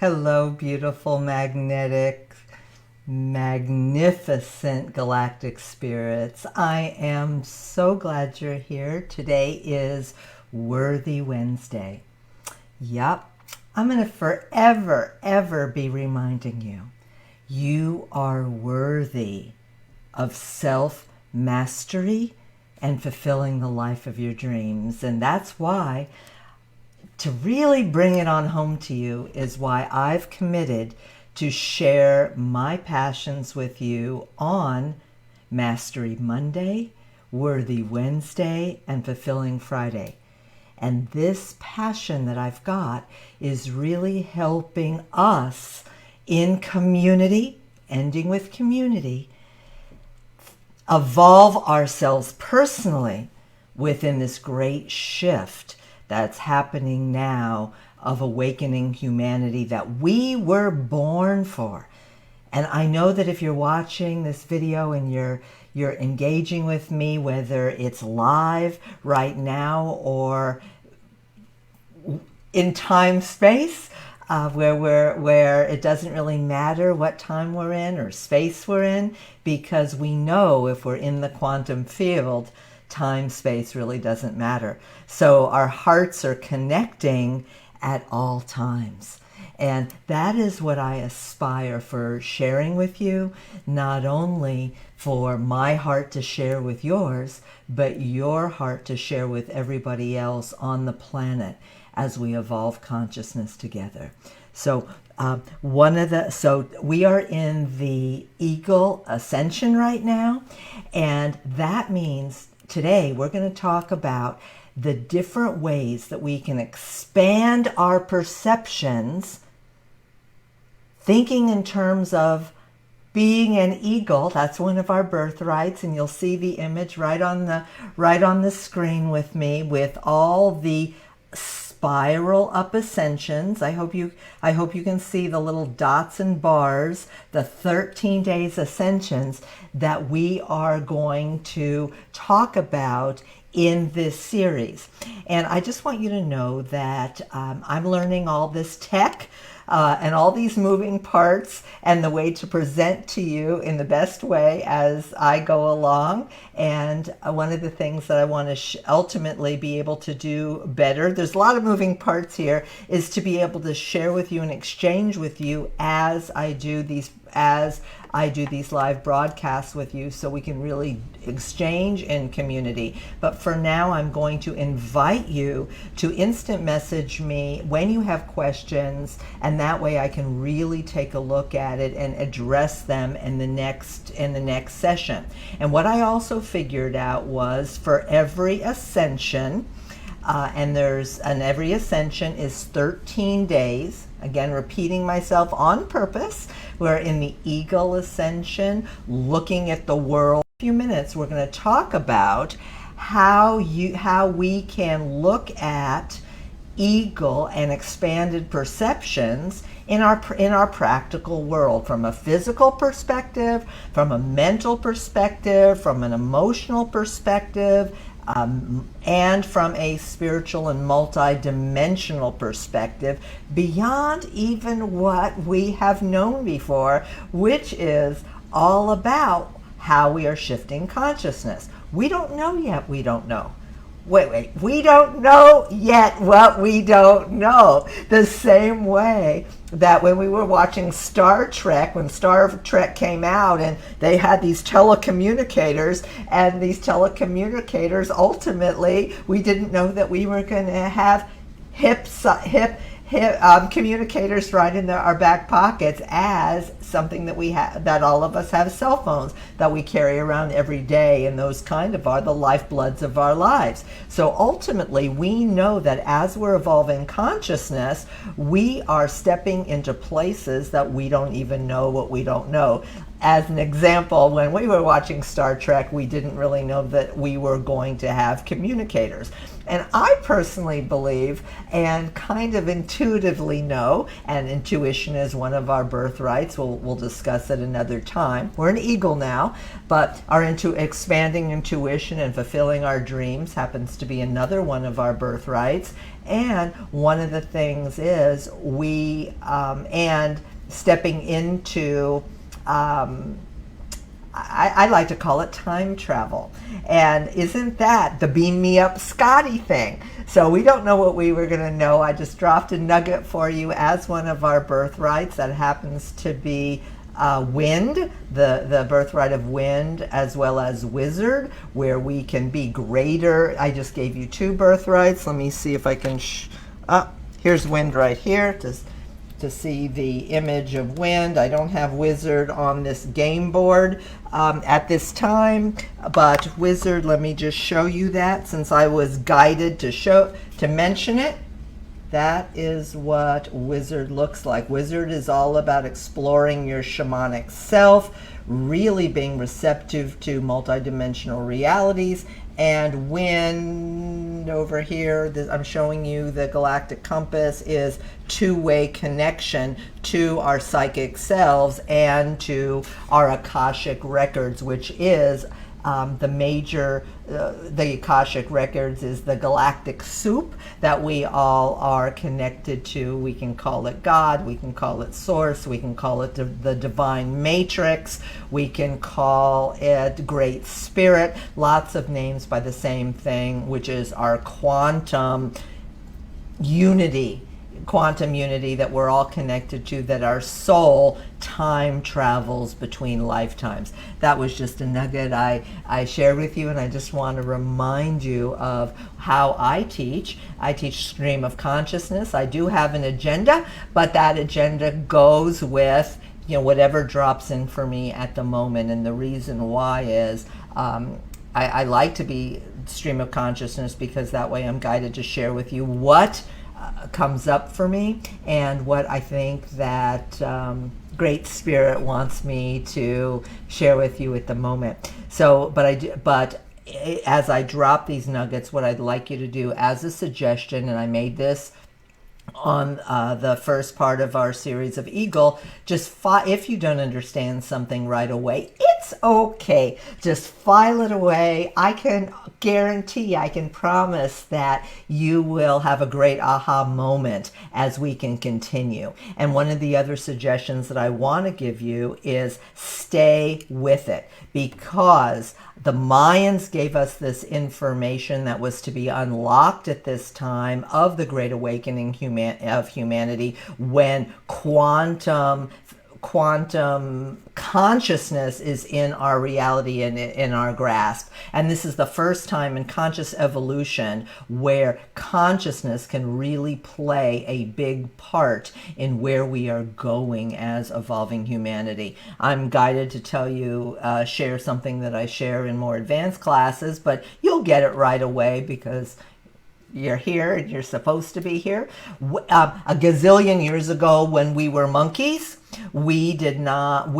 Hello, beautiful, magnetic, magnificent galactic spirits. I am so glad you're here. Today is Worthy Wednesday. Yup, I'm going to forever, ever be reminding you, you are worthy of self-mastery and fulfilling the life of your dreams. And that's why, to really bring it on home to you, is why I've committed to share my passions with you on Mastery Monday, Worthy Wednesday, and Fulfilling Friday. And this passion that I've got is really helping us in community, ending with community, evolve ourselves personally within this great shift that's happening now of awakening humanity that we were born for. And I know that if you're watching this video and you're engaging with me, whether it's live right now or in time space, where it doesn't really matter what time we're in or space we're in, because we know if we're in the quantum field, time space really doesn't matter. So our hearts are connecting at all times. And that is what I aspire for sharing with you, not only for my heart to share with yours, but your heart to share with everybody else on the planet as we evolve consciousness together. So we are in the Eagle Ascension right now, and that means today we're going to talk about the different ways that we can expand our perceptions, thinking in terms of being an eagle. That's one of our birthrights, and you'll see the image right on the screen with me, with all the spiral up ascensions. I hope you can see the little dots and bars, the 13 days ascensions that we are going to talk about in this series. And I just want you to know that I'm learning all this tech and all these moving parts and the way to present to you in the best way as I go along. And one of the things that I want to ultimately be able to do better, there's a lot of moving parts here, is to be able to share with you and exchange with you as I do these live broadcasts with you, so we can really exchange in community. But for now, I'm going to invite you to instant message me when you have questions, and that way I can really take a look at it and address them in the next session. And what I also figured out was, for every ascension, every ascension is 13 days. Again, repeating myself on purpose. We're in the Eagle Ascension, looking at the world. In a few minutes, we're going to talk about how we can look at Eagle and expanded perceptions in our practical world, from a physical perspective, from a mental perspective, from an emotional perspective, and from a spiritual and multi-dimensional perspective, beyond even what we have known before, which is all about how we are shifting consciousness. We don't know yet. We don't know. Wait. We don't know yet what we don't know. The same way that when we were watching Star Trek, when Star Trek came out and they had these telecommunicators, and these telecommunicators, ultimately, we didn't know that we were going to have hip communicators right in our back pockets, as something that we have, that all of us have cell phones that we carry around every day, and those kind of are the lifebloods of our lives. So ultimately, we know that as we're evolving consciousness, we are stepping into places that we don't even know what we don't know. As an example, when we were watching Star Trek, we didn't really know that we were going to have communicators. And I personally believe and kind of intuitively know, and intuition is one of our birthrights. We'll discuss it another time. We're an eagle now, but our expanding intuition and fulfilling our dreams happens to be another one of our birthrights. And one of the things is and stepping into, I like to call it time travel. And isn't that the beam me up Scotty thing? So we don't know what we were going to know. I just dropped a nugget for you as one of our birthrights that happens to be wind, the birthright of wind, as well as wizard, where we can be greater. I just gave you two birthrights. Let me see if I can, here's wind right here to see the image of wind. I don't have wizard on this game board at this time, but wizard, let me just show you that since I was guided to mention it. That is what wizard looks like. Wizard is all about exploring your shamanic self, really being receptive to multidimensional realities. And wind over here, I'm showing you the galactic compass, is two-way connection to our psychic selves and to our Akashic records, which is the Akashic records is the galactic soup that we all are connected to. We can call it God, we can call it source, we can call it the divine matrix, we can call it great spirit, lots of names by the same thing, which is our quantum unity that we're all connected to, that our soul time travels between lifetimes. That was just a nugget I shared with you, and I just want to remind you of how I teach. I teach stream of consciousness. I do have an agenda, but that agenda goes with whatever drops in for me at the moment. And the reason why is I like to be stream of consciousness because that way I'm guided to share with you what comes up for me and what I think that Great Spirit wants me to share with you at the moment. So, but as I drop these nuggets, what I'd like you to do as a suggestion, and I made this on the first part of our series of Eagle, if you don't understand something right away, it's okay. Just file it away. I can guarantee, I can promise that you will have a great aha moment as we can continue. And one of the other suggestions that I want to give you is stay with it, because the Mayans gave us this information that was to be unlocked at this time of the Great Awakening of humanity, when quantum consciousness is in our reality and in our grasp. And this is the first time in conscious evolution where consciousness can really play a big part in where we are going as evolving humanity. I'm guided to tell you, share something that I share in more advanced classes, but you'll get it right away because you're here and you're supposed to be here. A gazillion years ago, when we were monkeys, we did not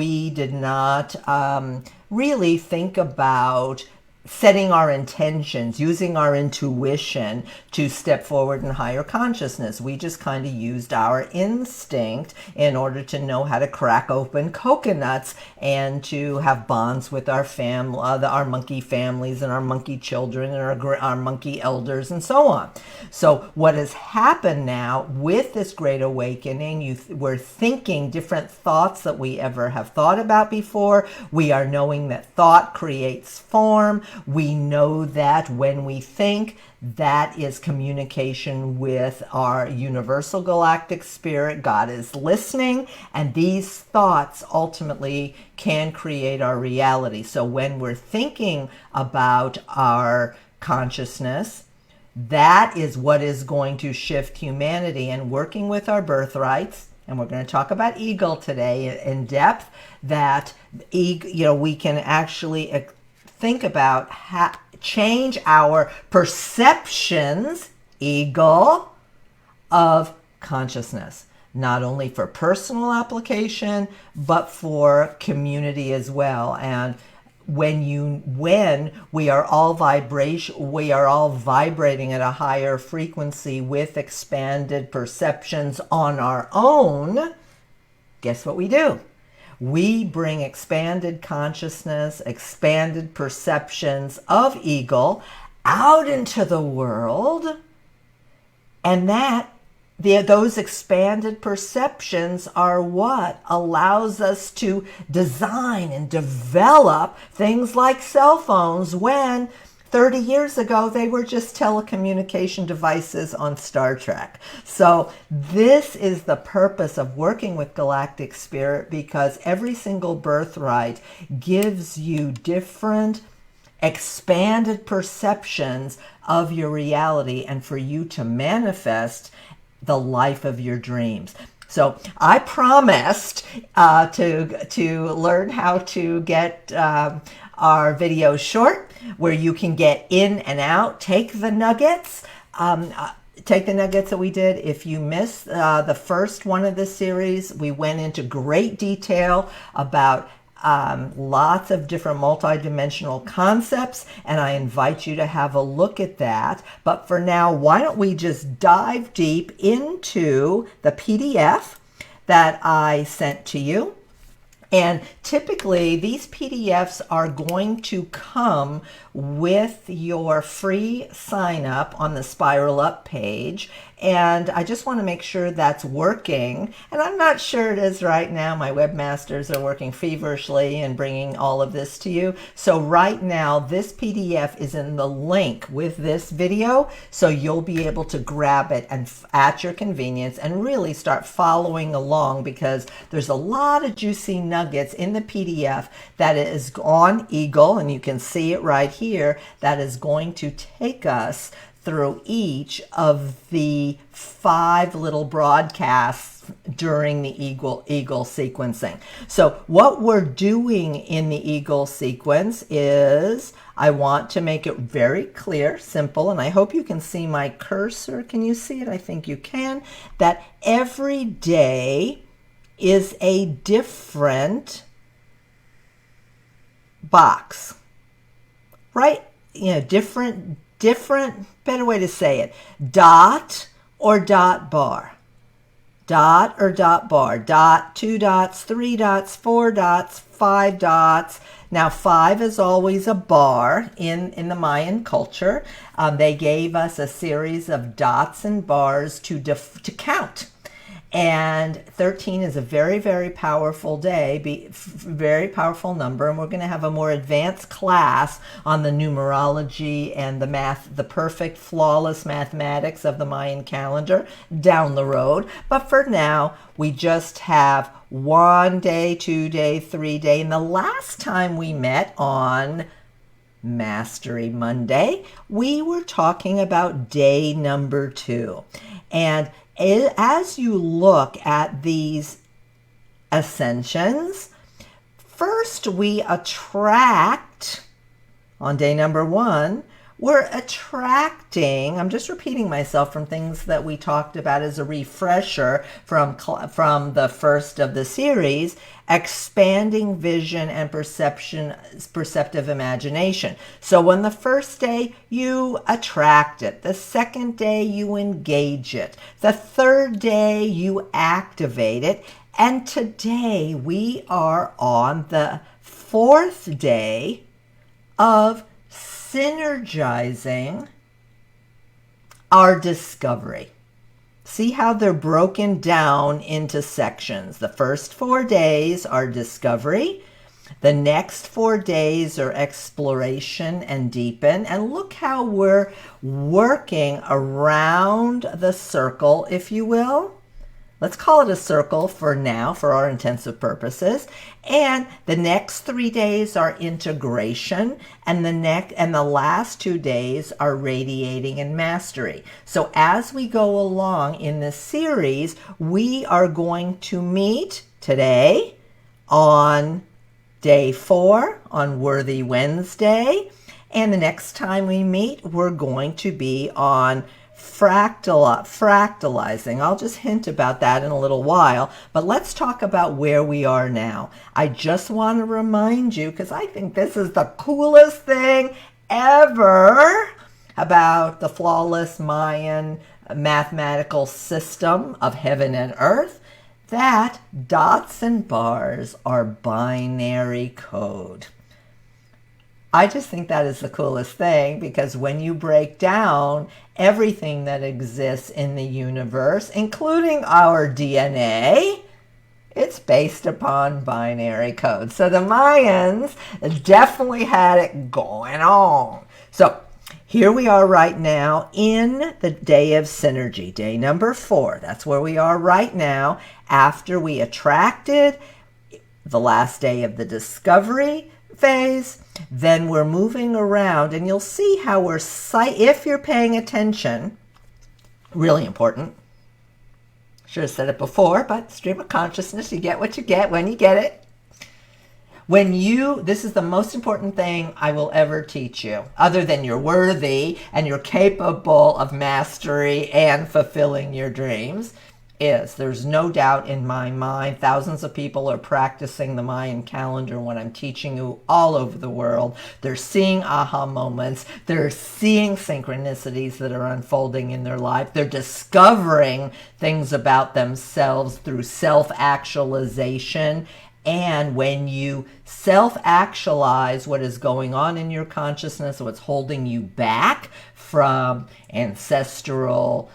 really think about setting our intentions, using our intuition to step forward in higher consciousness. We just kind of used our instinct in order to know how to crack open coconuts and to have bonds with our family, our monkey families and our monkey children and our monkey elders and so on. So what has happened now with this Great Awakening, we're thinking different thoughts that we ever have thought about before. We are knowing that thought creates form. We know that when we think, that is communication with our universal galactic spirit. God is listening, and these thoughts ultimately can create our reality. So when we're thinking about our consciousness, that is what is going to shift humanity. And working with our birthrights, and we're going to talk about Eagle today in depth, that we can actually think about change our perceptions, Eagle, of consciousness, not only for personal application, but for community as well. And when we are all vibrating at a higher frequency with expanded perceptions on our own, guess what we do? We bring expanded consciousness, expanded perceptions of Eagle out into the world, and those expanded perceptions are what allows us to design and develop things like cell phones when 30 years ago they were just telecommunication devices on Star Trek. So this is the purpose of working with Galactic Spirit, because every single birthright gives you different expanded perceptions of your reality and for you to manifest the life of your dreams. So I promised to learn how to get our videos short, where you can get in and out, take the nuggets that we did. If you missed the first one of this series, we went into great detail about lots of different multidimensional concepts, and I invite you to have a look at that. But for now, why don't we just dive deep into the PDF that I sent to you. And typically these PDFs are going to come with your free sign up on the Spiral Up page. And I just want to make sure that's working. And I'm not sure it is right now. My webmasters are working feverishly and bringing all of this to you. So right now, this PDF is in the link with this video. So you'll be able to grab it and at your convenience and really start following along, because there's a lot of juicy nuggets in the PDF that is on Eagle. And you can see it right here. That is going to take us through each of the 5 little broadcasts during the Eagle sequencing. So what we're doing in the Eagle sequence is, I want to make it very clear, simple, and I hope you can see my cursor. Can you see it? I think you can. That every day is a different box, right? You know, different, better way to say it, dot or dot bar. Dot or dot bar. Dot, 2 dots, 3 dots, 4 dots, 5 dots. Now 5 is always a bar in the Mayan culture. They gave us a series of dots and bars to count. And 13 is a very, very powerful day, very powerful number. And we're going to have a more advanced class on the numerology and the perfect, flawless mathematics of the Mayan calendar down the road. But for now, we just have 1 day, 2 day, 3 day. And the last time we met on Mastery Monday, we were talking about day number 2. And as you look at these ascensions, first we attract, on day number 1, we're attracting, I'm just repeating myself from things that we talked about as a refresher from the first of the series, expanding vision and perceptive imagination. So on the first day, you attract it. The second day, you engage it. The third day, you activate it. And today, we are on the 4th day of synergizing our discovery. See how they're broken down into sections. The first 4 days are discovery. The next 4 days are exploration and deepen. And look how we're working around the circle, if you will. Let's call it a circle for now, for our intensive purposes. And the next 3 days are integration, and the last 2 days are radiating and mastery. So as we go along in this series, we are going to meet today on day 4 on Worthy Wednesday. And the next time we meet, we're going to be on fractalizing. I'll just hint about that in a little while, but let's talk about where we are now. I just want to remind you, because I think this is the coolest thing ever about the flawless Mayan mathematical system of heaven and earth, that dots and bars are binary code. I just think that is the coolest thing, because when you break down everything that exists in the universe, including our DNA, it's based upon binary code. So the Mayans definitely had it going on. So here we are right now in the day of synergy, day number 4. That's where we are right now, after we attracted the last day of the discovery phase. Then we're moving around, and you'll see how we're, if you're paying attention, really important. Should have said it before, but stream of consciousness, you get what you get when you get it. This is the most important thing I will ever teach you, other than you're worthy and you're capable of mastery and fulfilling your dreams, is there's no doubt in my mind, thousands of people are practicing the Mayan calendar when I'm teaching you all over the world. They're seeing aha moments. They're seeing synchronicities that are unfolding in their life. They're discovering things about themselves through self-actualization. And when you self-actualize what is going on in your consciousness, what's holding you back from ancestral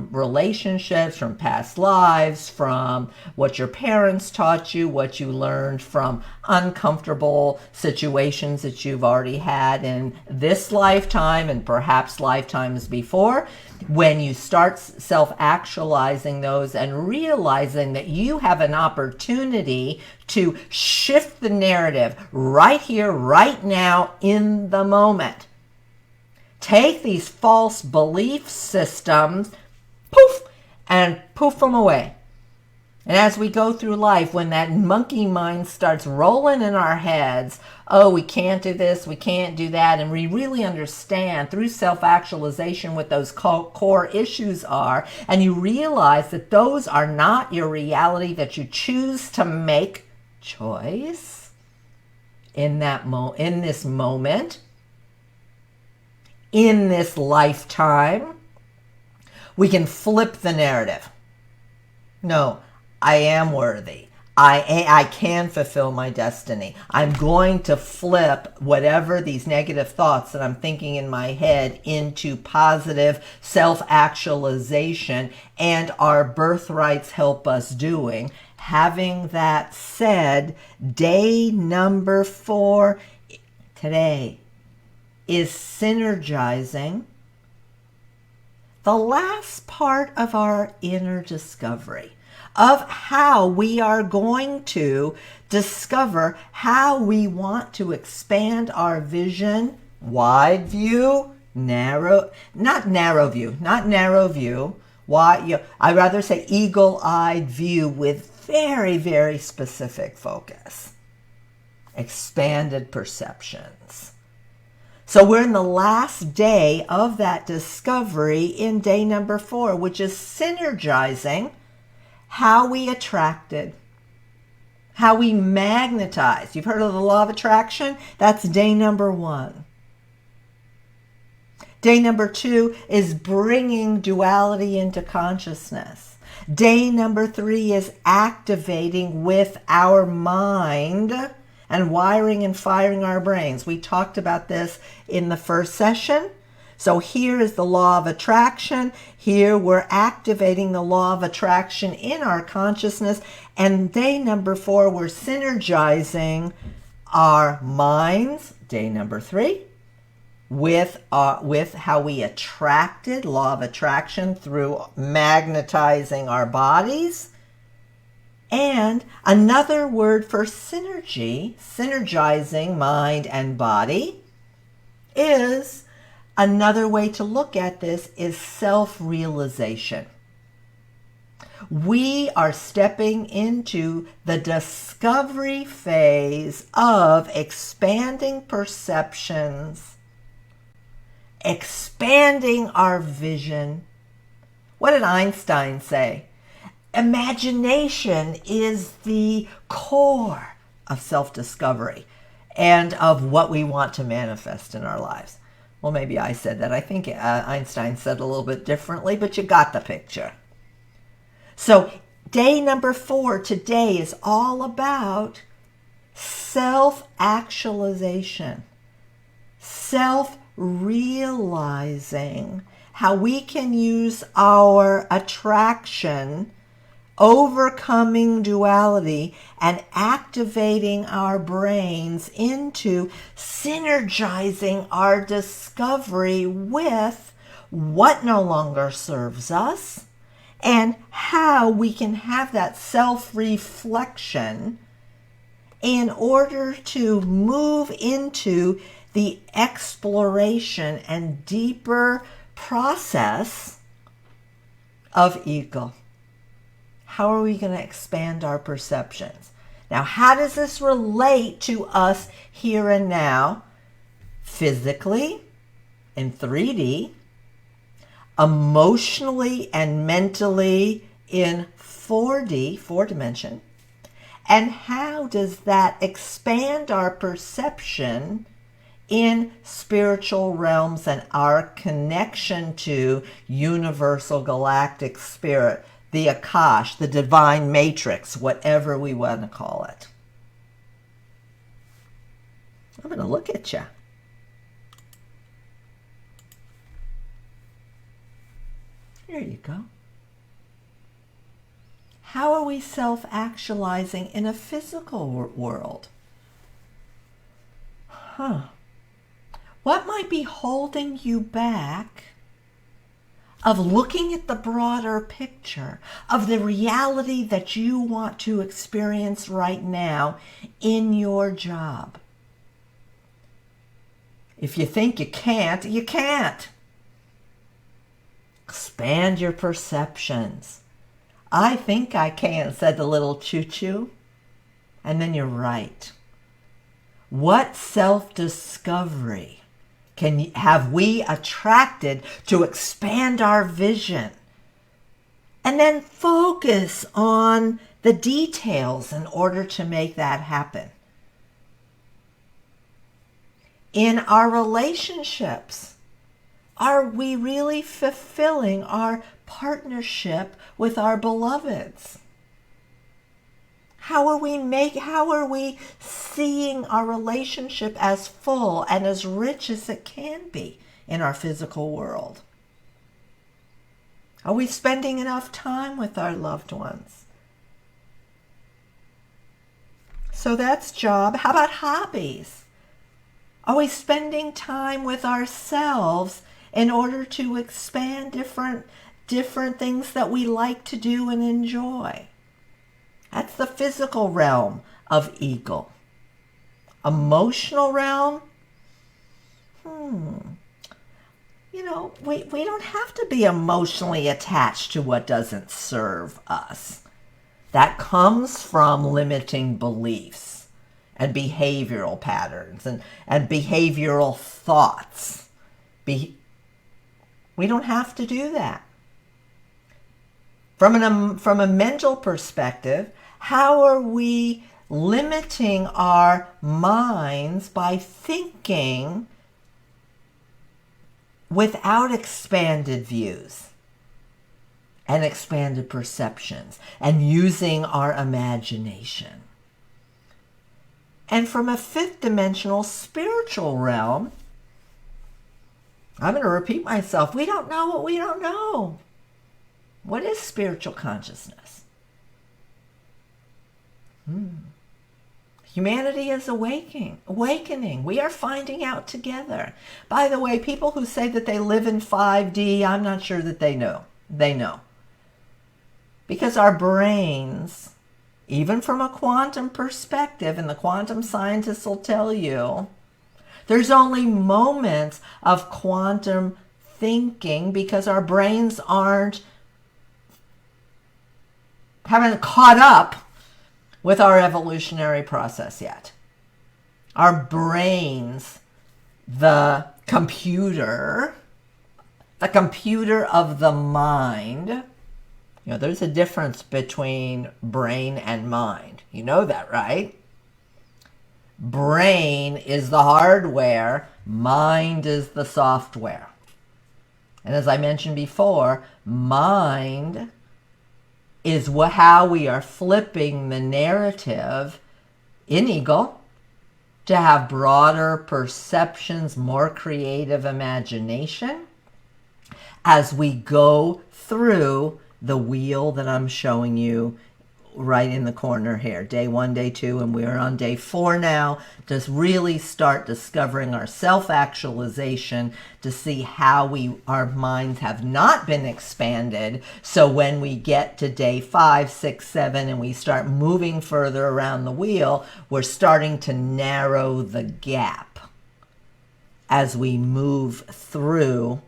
relationships, from past lives, from what your parents taught you, what you learned from uncomfortable situations that you've already had in this lifetime and perhaps lifetimes before, when you start self-actualizing those and realizing that you have an opportunity to shift the narrative right here, right now, in the moment. Take these false belief systems, poof, and poof them away. And as we go through life, when that monkey mind starts rolling in our heads, oh, we can't do this, we can't do that, and we really understand through self-actualization what those core issues are, and you realize that those are not your reality, that you choose to make choice in this moment, in this lifetime, we can flip the narrative. No, I am worthy. I can fulfill my destiny. I'm going to flip whatever these negative thoughts that I'm thinking in my head into positive self-actualization, and our birthrights help us doing. Having that said, day number 4 today is synergizing the last part of our inner discovery of how we are going to discover how we want to expand our vision, wide view, not narrow view, wide, I rather say eagle-eyed view with very, very specific focus, expanded perceptions. So we're in the last day of that discovery in day number 4, which is synergizing how we attracted, how we magnetize. You've heard of the law of attraction? That's day number 1. Day number 2 is bringing duality into consciousness. Day number 3 is activating with our mind and wiring and firing our brains. We talked about this in the first session. So here is the law of attraction. Here we're activating the law of attraction in our consciousness. And day number 4, we're synergizing our minds, day number 3, with how we attracted, law of attraction, through magnetizing our bodies. And another word for synergy, synergizing mind and body, is another way to look at this is self-realization. We are stepping into the discovery phase of expanding perceptions expanding our vision. What did Einstein say? Imagination is the core of self-discovery and of what we want to manifest in our lives. Well, maybe I said that. I think Einstein said it a little bit differently, but you got the picture. So day number 4 today is all about self-actualization, self-realizing how we can use our attraction, overcoming duality, and activating our brains into synergizing our discovery with what no longer serves us, and how we can have that self-reflection in order to move into the exploration and deeper process of ego. How are we going to expand our perceptions? Now, how does this relate to us here and now, physically, in 3D, emotionally and mentally in 4D, 4 dimension? And how does that expand our perception in spiritual realms and our connection to universal galactic spirit, the Akash, the divine matrix, whatever we want to call it? I'm going to look at you. There you go. How are we self-actualizing in a physical world? What might be holding you back of looking at the broader picture of the reality that you want to experience right now in your job? If you think you can't, you can't. Expand your perceptions. I think I can, said the little choo-choo. And then you're right. What self-discovery have we attracted to expand our vision? And then focus on the details in order to make that happen. In our relationships, are we really fulfilling our partnership with our beloveds? How are we seeing our relationship as full and as rich as it can be in our physical world? Are we spending enough time with our loved ones? So that's job. How about hobbies? Are we spending time with ourselves in order to expand different things that we like to do and enjoy? That's the physical realm of ego. Emotional realm? We don't have to be emotionally attached to what doesn't serve us. That comes from limiting beliefs and behavioral patterns and behavioral thoughts. We don't have to do that. From a mental perspective, how are we limiting our minds by thinking without expanded views and expanded perceptions and using our imagination? And from a 5th dimensional spiritual realm, I'm going to repeat myself. We don't know what we don't know. What is spiritual consciousness? Humanity is awakening. We are finding out together. By the way, people who say that they live in 5D, I'm not sure that they know. They know. Because our brains, even from a quantum perspective, and the quantum scientists will tell you, there's only moments of quantum thinking because our brains haven't caught up with our evolutionary process yet. Our brains the computer of the mind. You know, there's a difference between brain and mind. You know that, right? Brain is the hardware, mind is the software. And as I mentioned before, mind is how we are flipping the narrative in Eagle to have broader perceptions, more creative imagination as we go through the wheel that I'm showing you right in the corner here. Day 1, day 2, and we're on day 4 now to really start discovering our self-actualization, to see how our minds have not been expanded. So when we get to day 5, 6, 7, and we start moving further around the wheel, we're starting to narrow the gap as we move through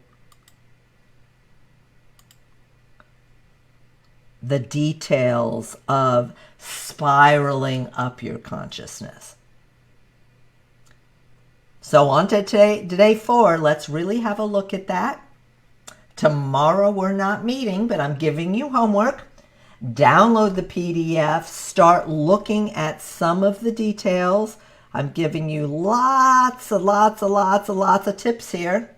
the details of spiraling up your consciousness. So on to day 4, let's really have a look at that. Tomorrow we're not meeting, but I'm giving you homework. Download the PDF, start looking at some of the details. I'm giving you lots of tips here.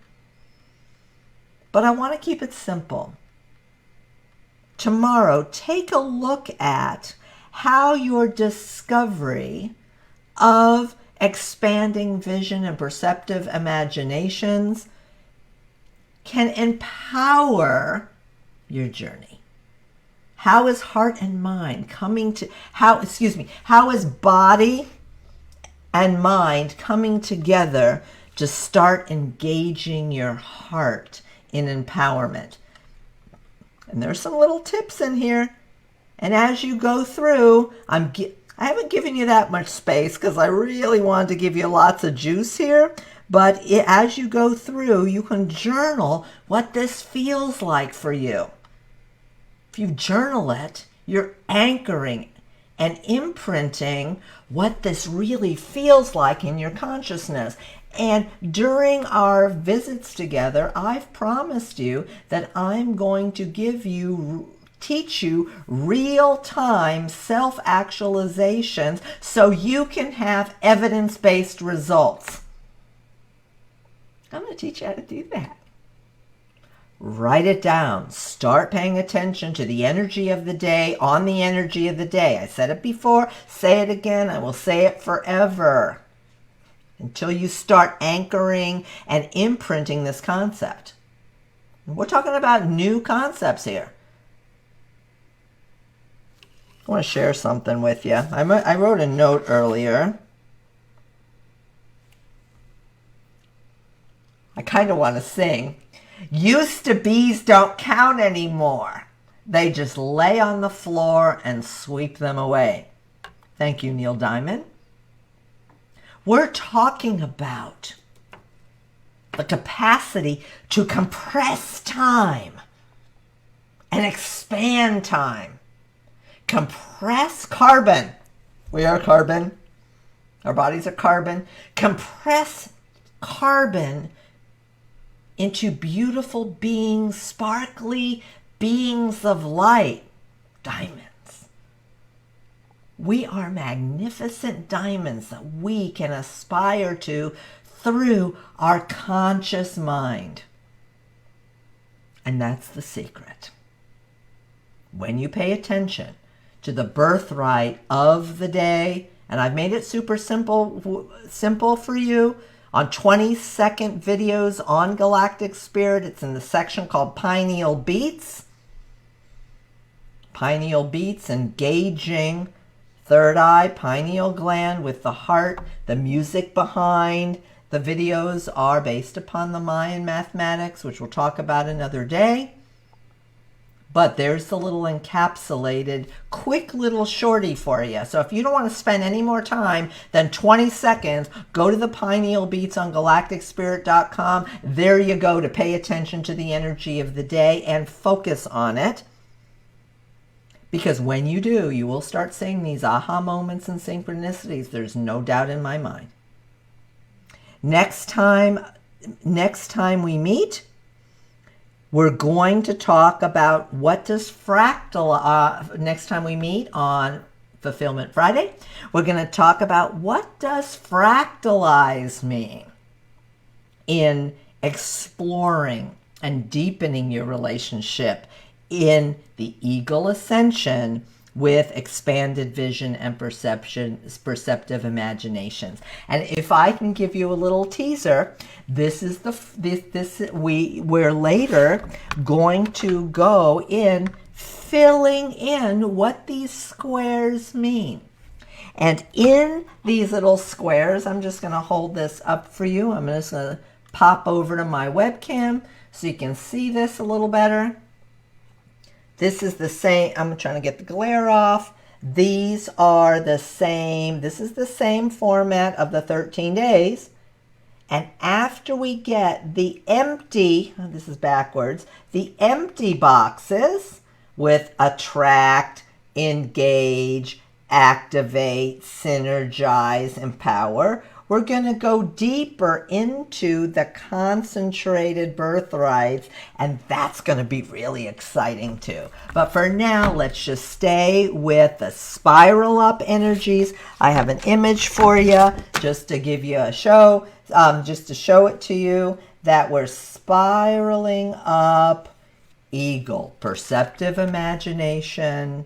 But I want to keep it simple. Tomorrow, take a look at how your discovery of expanding vision and perceptive imaginations can empower your journey. How is heart and mind how is body and mind coming together to start engaging your heart in empowerment? And there's some little tips in here. And as you go through, I haven't given you that much space because I really wanted to give you lots of juice here. But as you go through, you can journal what this feels like for you. If you journal it, you're anchoring and imprinting what this really feels like in your consciousness. And during our visits together, I've promised you that I'm going to teach you real-time self-actualizations so you can have evidence-based results. I'm going to teach you how to do that. Write it down. Start paying attention to the energy of the day on the energy of the day. I said it before, say it again, I will say it forever. Until you start anchoring and imprinting this concept. We're talking about new concepts here. I want to share something with you. I wrote a note earlier. I kind of want to sing. Used to bees don't count anymore. They just lay on the floor and sweep them away. Thank you, Neil Diamond. We're talking about the capacity to compress time and expand time. Compress carbon. We are carbon. Our bodies are carbon. Compress carbon into beautiful beings, sparkly beings of light, diamonds. We are magnificent diamonds that we can aspire to through our conscious mind. And that's the secret. When you pay attention to the birthright of the day, and I've made it super simple for you on 20-second videos on Galactic Spirit. It's in the section called Pineal Beats. Pineal Beats, engaging third eye, pineal gland with the heart. The music behind the videos are based upon the Mayan mathematics, which we'll talk about another day. But there's the little encapsulated, quick little shorty for you. So if you don't want to spend any more time than 20 seconds, go to the Pineal Beats on galacticspirit.com. There you go to pay attention to the energy of the day and focus on it. Because when you do, you will start seeing these aha moments and synchronicities. There's no doubt in my mind. Next time we meet, we're going to talk about what does fractal, next time we meet on Fulfillment Friday, we're going to talk about what does fractalize mean in exploring and deepening your relationship in the Eagle Ascension with expanded vision and perceptive imaginations. And if I can give you a little teaser, we're later going to go in filling in what these squares mean. And in these little squares, I'm just going to hold this up for you. I'm just going to pop over to my webcam so you can see this a little better. This is the same. I'm trying to get the glare off. These are the same. This is the same format of the 13 days. And after we get the empty, this is backwards, the empty boxes with attract, engage, activate, synergize, empower, we're going to go deeper into the concentrated birthrights, and that's going to be really exciting too. But for now, let's just stay with the spiral up energies. I have an image for you just to give you a show, just to show it to you that we're spiraling up Eagle, perceptive imagination,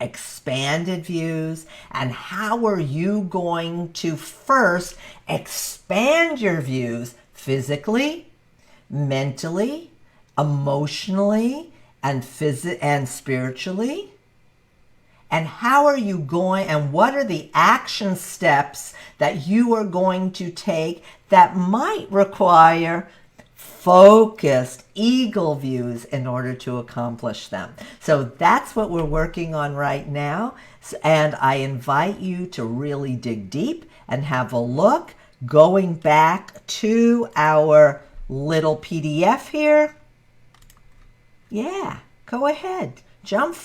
expanded views. And how are you going to first expand your views physically, mentally, emotionally, and spiritually? And how are you going, and what are the action steps that you are going to take that might require focused eagle views in order to accomplish them? So that's what we're working on right now. And I invite you to really dig deep and have a look, going back to our little PDF here. Yeah, go ahead, jump